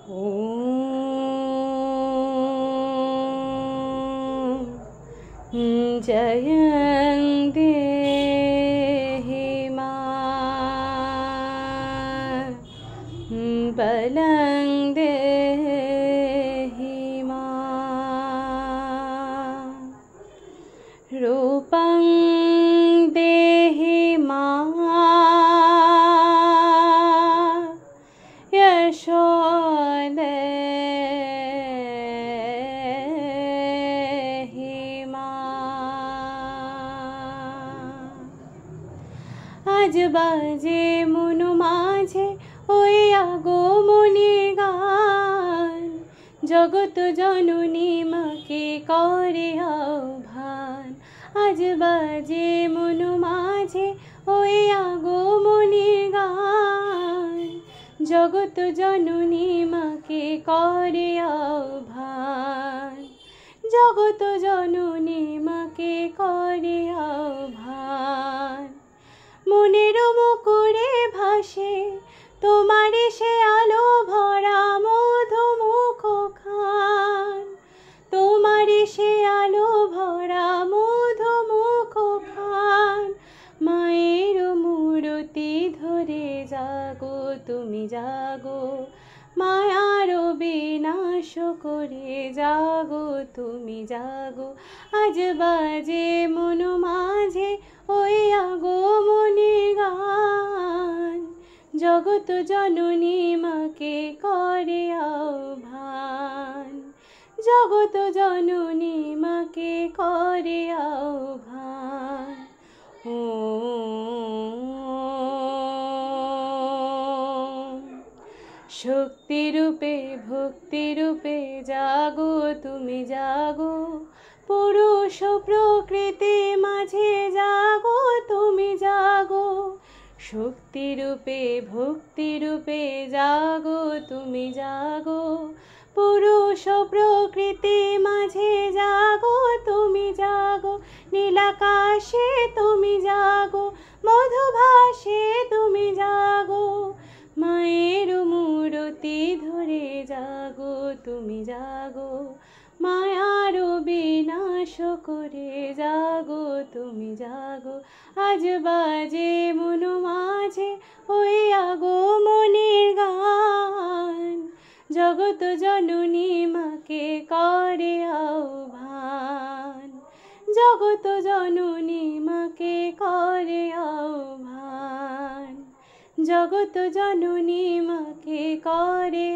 ॐ जयं देहि मां बलं देहि मां रूपं देहि मां यशो देहि मां आज बाजे मनु माझे ওই আগমনী গান জগত জননী মাকে করে আহ্বান আজ বাজে মনু মাঝে ওই আগমনী গান জগত জননী মাকে করে আহ্বান জগত জননী মাকে করে আহ্বান মনের মুকুরে ভাসে তোমার সে আলো ভরা মধুমুখ খান তোমার সে আলো ভরা মধুমুখ খান মায়ের মূরতি ধরে জাগো তুমি জাগো মায়ার বিনাশ করে জাগো তুমি জাগো আজ বাজে মনু মাঝে ওই আগমনী গান জগত জননী মাকে করে আহ্বান জগত জননী মাকে করে আহ্বান ॐ শক্তি রূপে ভক্তি রূপে জাগো তুমি জাগো পুরুষ প্রকৃতি মাঝে জাগো তুমি জাগো শক্তি রূপে ভক্তি রূপে জাগো তুমি জাগো পুরুষ প্রকৃতি মাঝে জাগো তুমি জাগো নীলাকাশে তুমি জাগো মধুভাসে তুমি জাগো মায়ের মূরতি ধরে জাগো তুমি জাগো মায়ার বিনাশ করে জাগো তুমি জাগো আজ বাজে মনু মাঝে ওই আগমনীর গান জগত জননী মাকে করে আহ্বান জগত জননী মাকে করে আহ্বান জগত জননী মাকে করে